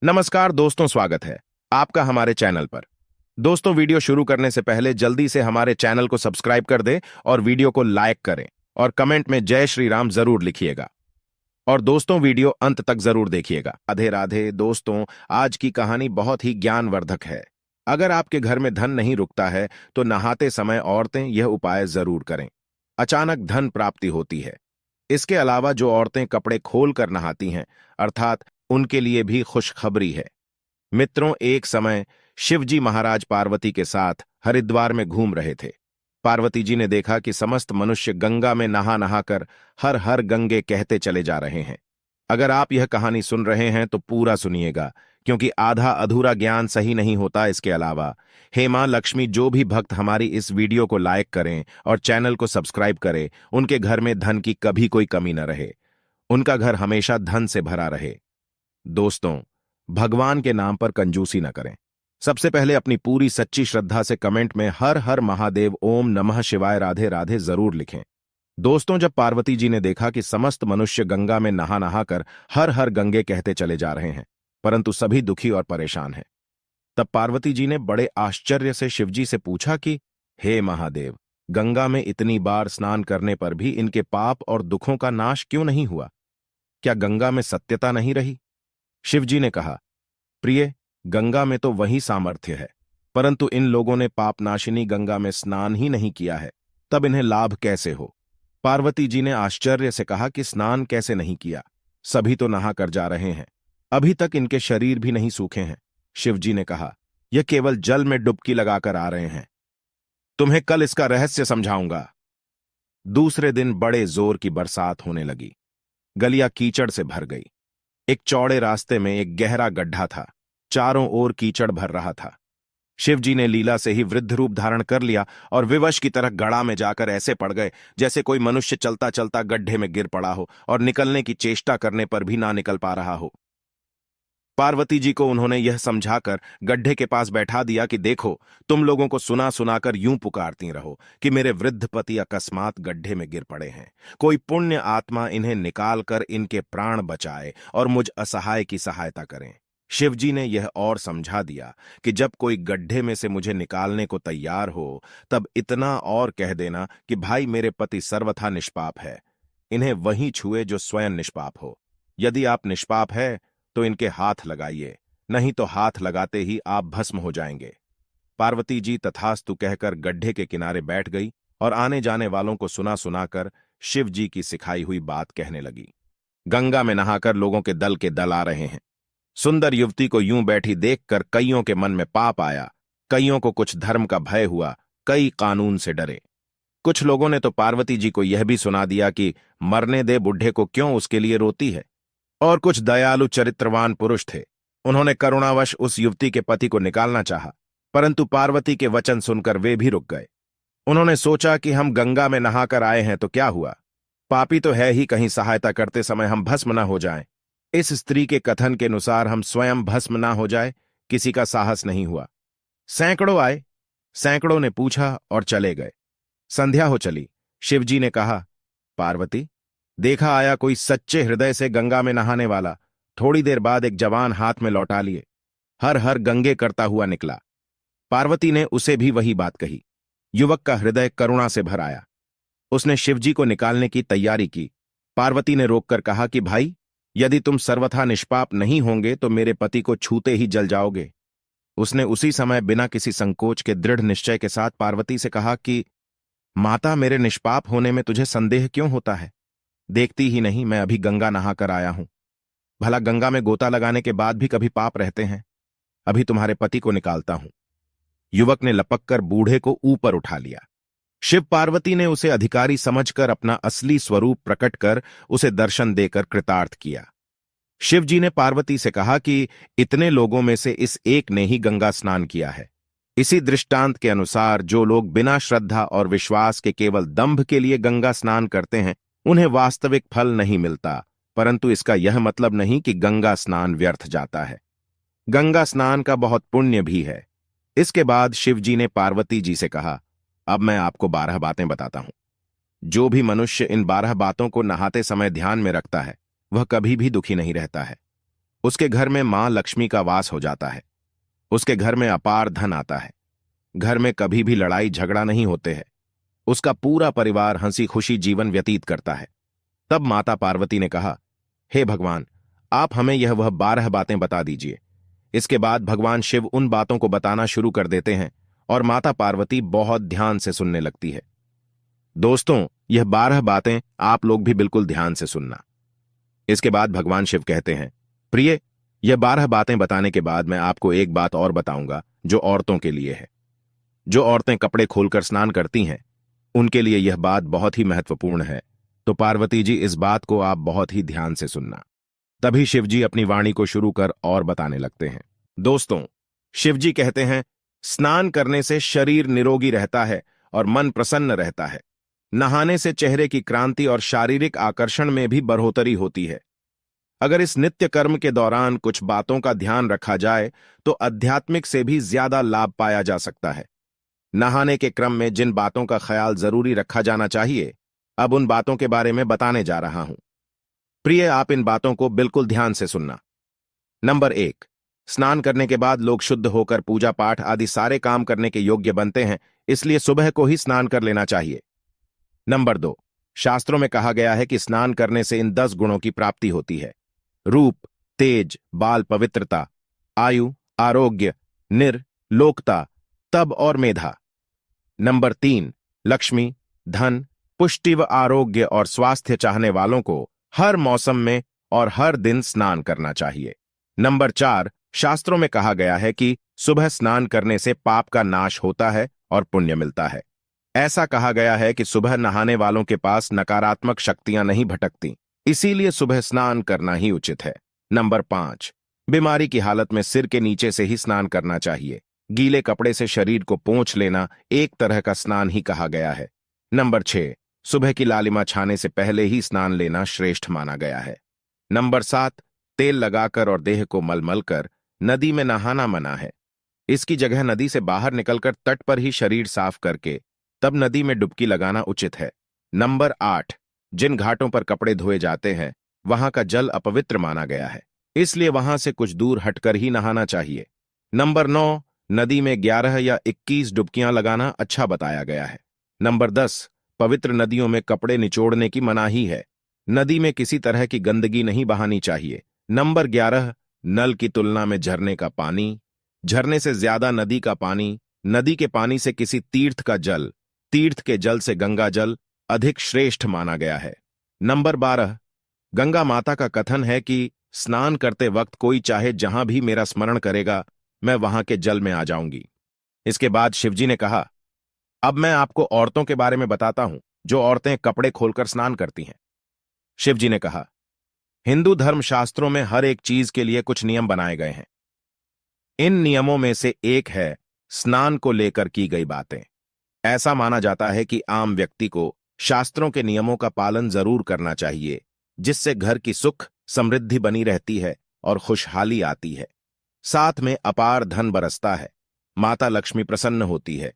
नमस्कार दोस्तों, स्वागत है आपका हमारे चैनल पर। दोस्तों, वीडियो शुरू करने से पहले जल्दी से हमारे चैनल को सब्सक्राइब कर दें और वीडियो को लाइक करें और कमेंट में जय श्री राम जरूर लिखिएगा। और दोस्तों, वीडियो अंत तक जरूर देखिएगा। राधे राधे दोस्तों, आज की कहानी बहुत ही ज्ञानवर्धक है। अगर आपके घर में धन नहीं रुकता है तो नहाते समय औरतें यह उपाय जरूर करें। अचानक धन प्राप्ति होती है। इसके अलावा जो औरतें कपड़े खोल कर नहाती हैं, अर्थात उनके लिए भी खुशखबरी है। मित्रों, एक समय शिवजी महाराज पार्वती के साथ हरिद्वार में घूम रहे थे। पार्वती जी ने देखा कि समस्त मनुष्य गंगा में नहा नहाकर हर हर गंगे कहते चले जा रहे हैं। अगर आप यह कहानी सुन रहे हैं तो पूरा सुनिएगा, क्योंकि आधा अधूरा ज्ञान सही नहीं होता। इसके अलावा हे मां लक्ष्मी, जो भी भक्त हमारी इस वीडियो को लाइक करें और चैनल को सब्सक्राइब करें, उनके घर में धन की कभी कोई कमी न रहे, उनका घर हमेशा धन से भरा रहे। दोस्तों, भगवान के नाम पर कंजूसी न करें। सबसे पहले अपनी पूरी सच्ची श्रद्धा से कमेंट में हर हर महादेव, ओम नमः शिवाय, राधे राधे जरूर लिखें। दोस्तों, जब पार्वती जी ने देखा कि समस्त मनुष्य गंगा में नहा नहाकर हर हर गंगे कहते चले जा रहे हैं, परंतु सभी दुखी और परेशान हैं, तब पार्वती जी ने बड़े आश्चर्य से शिवजी से पूछा कि हे महादेव, गंगा में इतनी बार स्नान करने पर भी इनके पाप और दुखों का नाश क्यों नहीं हुआ? क्या गंगा में सत्यता नहीं रही? शिवजी ने कहा, प्रिय, गंगा में तो वही सामर्थ्य है, परंतु इन लोगों ने पापनाशिनी गंगा में स्नान ही नहीं किया है, तब इन्हें लाभ कैसे हो? पार्वती जी ने आश्चर्य से कहा कि स्नान कैसे नहीं किया? सभी तो नहा कर जा रहे हैं, अभी तक इनके शरीर भी नहीं सूखे हैं। शिवजी ने कहा, यह केवल जल में डुबकी लगाकर आ रहे हैं, तुम्हें कल इसका रहस्य समझाऊंगा। दूसरे दिन बड़े जोर की बरसात होने लगी। गलियां कीचड़ से भर गई। एक चौड़े रास्ते में एक गहरा गड्ढा था। चारों ओर कीचड़ भर रहा था। शिवजी ने लीला से ही वृद्ध रूप धारण कर लिया और विवश की तरह गड्ढा में जाकर ऐसे पड़ गए जैसे कोई मनुष्य चलता चलता गड्ढे में गिर पड़ा हो और निकलने की चेष्टा करने पर भी ना निकल पा रहा हो। पार्वती जी को उन्होंने यह समझाकर गड्ढे के पास बैठा दिया कि देखो, तुम लोगों को सुना सुनाकर यूं पुकारती रहो कि मेरे वृद्ध पति अकस्मात गड्ढे में गिर पड़े हैं। कोई पुण्य आत्मा इन्हें निकालकर इनके प्राण बचाए और मुझ असहाय की सहायता करें। शिवजी ने यह और समझा दिया कि जब कोई गड्ढे में से मुझे निकालने को तैयार हो, तब इतना और कह देना कि भाई, मेरे पति सर्वथा निष्पाप है, इन्हें वहीं छुए जो स्वयं निष्पाप हो। यदि आप निष्पाप है तो इनके हाथ लगाइए, नहीं तो हाथ लगाते ही आप भस्म हो जाएंगे। पार्वती जी तथास्तु कहकर गड्ढे के किनारे बैठ गई और आने जाने वालों को सुना सुनाकर शिव जी की सिखाई हुई बात कहने लगी। गंगा में नहाकर लोगों के दल आ रहे हैं। सुंदर युवती को यूं बैठी देखकर कईयों के मन में पाप आया, कईयों को कुछ धर्म का भय हुआ, कई कानून से डरे। कुछ लोगों ने तो पार्वती जी को यह भी सुना दिया कि मरने दे बुढ़े को, क्यों उसके लिए रोती है। और कुछ दयालु चरित्रवान पुरुष थे, उन्होंने करुणावश उस युवती के पति को निकालना चाहा, परंतु पार्वती के वचन सुनकर वे भी रुक गए। उन्होंने सोचा कि हम गंगा में नहाकर आए हैं तो क्या हुआ, पापी तो है ही, कहीं सहायता करते समय हम भस्म न हो जाएं। इस स्त्री के कथन के अनुसार हम स्वयं भस्म ना हो जाए, किसी का साहस नहीं हुआ। सैकड़ों आए, सैकड़ों ने पूछा और चले गए। संध्या हो चली। शिवजी ने कहा, पार्वती, देखा आया कोई सच्चे हृदय से गंगा में नहाने वाला। थोड़ी देर बाद एक जवान हाथ में लौटा लिए हर हर गंगे करता हुआ निकला। पार्वती ने उसे भी वही बात कही। युवक का हृदय करुणा से भर आया। उसने शिवजी को निकालने की तैयारी की। पार्वती ने रोककर कहा कि भाई, यदि तुम सर्वथा निष्पाप नहीं होंगे तो मेरे पति को छूते ही जल जाओगे। उसने उसी समय बिना किसी संकोच के दृढ़ निश्चय के साथ पार्वती से कहा कि माता, मेरे निष्पाप होने में तुझे संदेह क्यों होता है? देखती ही नहीं, मैं अभी गंगा नहाकर आया हूं। भला गंगा में गोता लगाने के बाद भी कभी पाप रहते हैं? अभी तुम्हारे पति को निकालता हूं। युवक ने लपककर बूढ़े को ऊपर उठा लिया। शिव पार्वती ने उसे अधिकारी समझकर अपना असली स्वरूप प्रकट कर उसे दर्शन देकर कृतार्थ किया। शिवजी ने पार्वती से कहा कि इतने लोगों में से इस एक ने ही गंगा स्नान किया है। इसी दृष्टांत के अनुसार जो लोग बिना श्रद्धा और विश्वास के केवल दंभ के लिए गंगा स्नान करते हैं, उन्हें वास्तविक फल नहीं मिलता, परंतु इसका यह मतलब नहीं कि गंगा स्नान व्यर्थ जाता है। गंगा स्नान का बहुत पुण्य भी है। इसके बाद शिवजी ने पार्वती जी से कहा, अब मैं आपको 12 बातें बताता हूं। जो भी मनुष्य इन 12 बातों को नहाते समय ध्यान में रखता है, वह कभी भी दुखी नहीं रहता है। उसके घर में मां लक्ष्मी का वास हो जाता है। उसके घर में अपार धन आता है। घर में कभी भी लड़ाई झगड़ा नहीं होते हैं। उसका पूरा परिवार हंसी खुशी जीवन व्यतीत करता है। तब माता पार्वती ने कहा, हे भगवान, आप हमें वह 12 बातें बता दीजिए। इसके बाद भगवान शिव उन बातों को बताना शुरू कर देते हैं और माता पार्वती बहुत ध्यान से सुनने लगती है। दोस्तों, यह 12 बातें आप लोग भी बिल्कुल ध्यान से सुनना। इसके बाद भगवान शिव कहते हैं, प्रिय, यह 12 बातें बताने के बाद मैं आपको एक बात और बताऊंगा जो औरतों के लिए है। जो औरतें कपड़े खोलकर स्नान करती हैं, उनके लिए यह बात बहुत ही महत्वपूर्ण है। तो पार्वती जी, इस बात को आप बहुत ही ध्यान से सुनना। तभी शिवजी अपनी वाणी को शुरू कर और बताने लगते हैं। दोस्तों, शिवजी कहते हैं, स्नान करने से शरीर निरोगी रहता है और मन प्रसन्न रहता है। नहाने से चेहरे की क्रांति और शारीरिक आकर्षण में भी बढ़ोतरी होती है। अगर इस नित्य कर्म के दौरान कुछ बातों का ध्यान रखा जाए तो आध्यात्मिक से भी ज्यादा लाभ पाया जा सकता है। नहाने के क्रम में जिन बातों का ख्याल जरूरी रखा जाना चाहिए, अब उन बातों के बारे में बताने जा रहा हूं। प्रिय, आप इन बातों को बिल्कुल ध्यान से सुनना। नंबर 1, स्नान करने के बाद लोग शुद्ध होकर पूजा पाठ आदि सारे काम करने के योग्य बनते हैं, इसलिए सुबह को ही स्नान कर लेना चाहिए। नंबर 2, शास्त्रों में कहा गया है कि स्नान करने से इन 10 गुणों की प्राप्ति होती है: रूप, तेज, बाल पवित्रता, आयु, आरोग्य, लोकता, तब और मेधा। नंबर 3, लक्ष्मी, धन, पुष्टि व आरोग्य और स्वास्थ्य चाहने वालों को हर मौसम में और हर दिन स्नान करना चाहिए। नंबर 4, शास्त्रों में कहा गया है कि सुबह स्नान करने से पाप का नाश होता है और पुण्य मिलता है। ऐसा कहा गया है कि सुबह नहाने वालों के पास नकारात्मक शक्तियां नहीं भटकती, इसीलिए सुबह स्नान करना ही उचित है। नंबर 5, बीमारी की हालत में सिर के नीचे से ही स्नान करना चाहिए। गीले कपड़े से शरीर को पोंछ लेना एक तरह का स्नान ही कहा गया है। नंबर 6, सुबह की लालिमा छाने से पहले ही स्नान लेना श्रेष्ठ माना गया है। नंबर 7, तेल लगाकर और देह को मलमल कर नदी में नहाना मना है। इसकी जगह नदी से बाहर निकलकर तट पर ही शरीर साफ करके तब नदी में डुबकी लगाना उचित है। नंबर 8, जिन घाटों पर कपड़े धोए जाते हैं वहां का जल अपवित्र माना गया है, इसलिए वहां से कुछ दूर हटकर ही नहाना चाहिए। नंबर 9, नदी में 11 या 21 डुबकियां लगाना अच्छा बताया गया है। नंबर 10, पवित्र नदियों में कपड़े निचोड़ने की मनाही है। नदी में किसी तरह की गंदगी नहीं बहानी चाहिए। नंबर 11, नल की तुलना में झरने का पानी, झरने से ज्यादा नदी का पानी, नदी के पानी से किसी तीर्थ का जल, तीर्थ के जल से गंगा जल अधिक श्रेष्ठ माना गया है। नंबर 12, गंगा माता का कथन है कि स्नान करते वक्त कोई चाहे जहां भी मेरा स्मरण करेगा, मैं वहां के जल में आ जाऊंगी। इसके बाद शिवजी ने कहा, अब मैं आपको औरतों के बारे में बताता हूं जो औरतें कपड़े खोलकर स्नान करती हैं। शिवजी ने कहा, हिंदू धर्म शास्त्रों में हर एक चीज के लिए कुछ नियम बनाए गए हैं। इन नियमों में से एक है स्नान को लेकर की गई बातें। ऐसा माना जाता है कि आम व्यक्ति को शास्त्रों के नियमों का पालन जरूर करना चाहिए, जिससे घर की सुख समृद्धि बनी रहती है और खुशहाली आती है। साथ में अपार धन बरसता है, माता लक्ष्मी प्रसन्न होती है।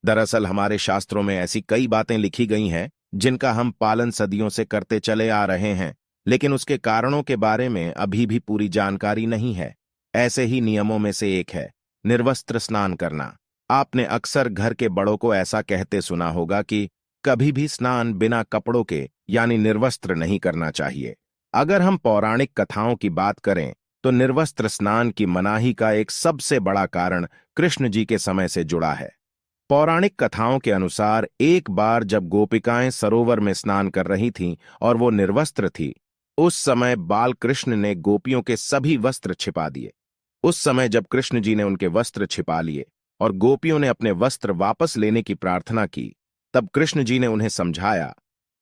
दरअसल हमारे शास्त्रों में ऐसी कई बातें लिखी गई हैं जिनका हम पालन सदियों से करते चले आ रहे हैं, लेकिन उसके कारणों के बारे में अभी भी पूरी जानकारी नहीं है। ऐसे ही नियमों में से एक है निर्वस्त्र स्नान करना। आपने अक्सर घर के बड़ों को ऐसा कहते सुना होगा कि कभी भी स्नान बिना कपड़ों के यानी निर्वस्त्र नहीं करना चाहिए। अगर हम पौराणिक कथाओं की बात करें तो निर्वस्त्र स्नान की मनाही का एक सबसे बड़ा कारण कृष्ण जी के समय से जुड़ा है। पौराणिक कथाओं के अनुसार एक बार जब गोपिकाएं सरोवर में स्नान कर रही थीं और वो निर्वस्त्र थी, उस समय बाल कृष्ण ने गोपियों के सभी वस्त्र छिपा दिए। उस समय जब कृष्ण जी ने उनके वस्त्र छिपा लिए और गोपियों ने अपने वस्त्र वापस लेने की प्रार्थना की, तब कृष्ण जी ने उन्हें समझाया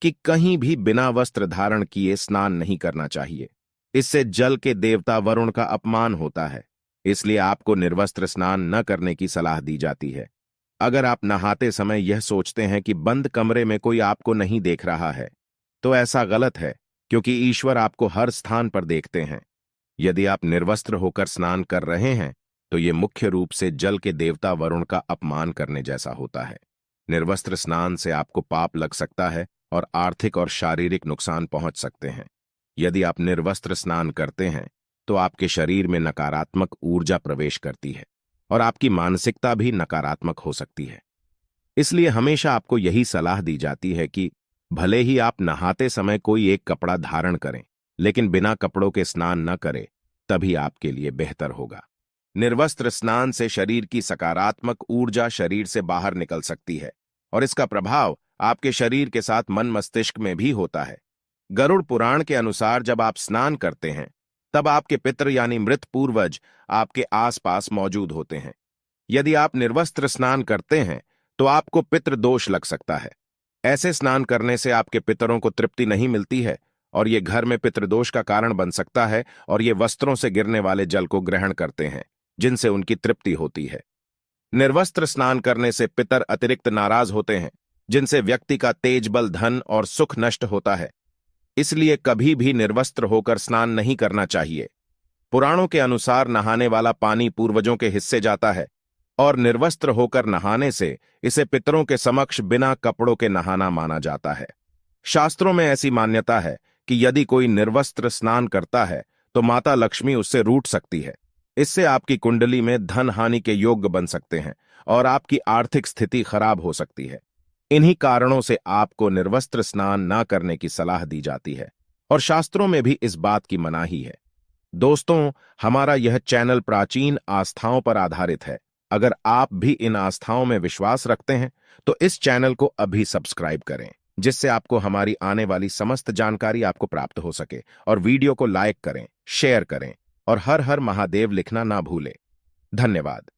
कि कहीं भी बिना वस्त्र धारण किए स्नान नहीं करना चाहिए। इससे जल के देवता वरुण का अपमान होता है, इसलिए आपको निर्वस्त्र स्नान न करने की सलाह दी जाती है। अगर आप नहाते समय यह सोचते हैं कि बंद कमरे में कोई आपको नहीं देख रहा है, तो ऐसा गलत है, क्योंकि ईश्वर आपको हर स्थान पर देखते हैं। यदि आप निर्वस्त्र होकर स्नान कर रहे हैं तो ये मुख्य रूप से जल के देवता वरुण का अपमान करने जैसा होता है। निर्वस्त्र स्नान से आपको पाप लग सकता है और आर्थिक और शारीरिक नुकसान पहुंच सकते हैं। यदि आप निर्वस्त्र स्नान करते हैं तो आपके शरीर में नकारात्मक ऊर्जा प्रवेश करती है और आपकी मानसिकता भी नकारात्मक हो सकती है। इसलिए हमेशा आपको यही सलाह दी जाती है कि भले ही आप नहाते समय कोई एक कपड़ा धारण करें, लेकिन बिना कपड़ों के स्नान न करें, तभी आपके लिए बेहतर होगा। निर्वस्त्र स्नान से शरीर की सकारात्मक ऊर्जा शरीर से बाहर निकल सकती है और इसका प्रभाव आपके शरीर के साथ मन मस्तिष्क में भी होता है। गरुड़ पुराण के अनुसार जब आप स्नान करते हैं, तब आपके पितृ यानी मृत पूर्वज आपके आसपास मौजूद होते हैं। यदि आप निर्वस्त्र स्नान करते हैं, तो आपको पितृ दोष लग सकता है। ऐसे स्नान करने से आपके पितरों को तृप्ति नहीं मिलती है और ये घर में पितृदोष का कारण बन सकता है और ये वस्त्रों से गिरने वाले जल को ग्रहण करते हैं, जिनसे उनकी तृप्ति होती है। निर्वस्त्र स्नान करने से पितर अतिरिक्त नाराज होते हैं, जिनसे व्यक्ति का तेज बल, धन और सुख नष्ट होता है। इसलिए कभी भी निर्वस्त्र होकर स्नान नहीं करना चाहिए। पुराणों के अनुसार नहाने वाला पानी पूर्वजों के हिस्से जाता है और निर्वस्त्र होकर नहाने से इसे पितरों के समक्ष बिना कपड़ों के नहाना माना जाता है। शास्त्रों में ऐसी मान्यता है कि यदि कोई निर्वस्त्र स्नान करता है तो माता लक्ष्मी उससे रूठ सकती है। इससे आपकी कुंडली में धन हानि के योग बन सकते हैं और आपकी आर्थिक स्थिति खराब हो सकती है। इन्हीं कारणों से आपको निर्वस्त्र स्नान न करने की सलाह दी जाती है और शास्त्रों में भी इस बात की मनाही है। दोस्तों, हमारा यह चैनल प्राचीन आस्थाओं पर आधारित है। अगर आप भी इन आस्थाओं में विश्वास रखते हैं तो इस चैनल को अभी सब्सक्राइब करें, जिससे आपको हमारी आने वाली समस्त जानकारी आपको प्राप्त हो सके। और वीडियो को लाइक करें, शेयर करें और हर हर महादेव लिखना ना भूलें। धन्यवाद।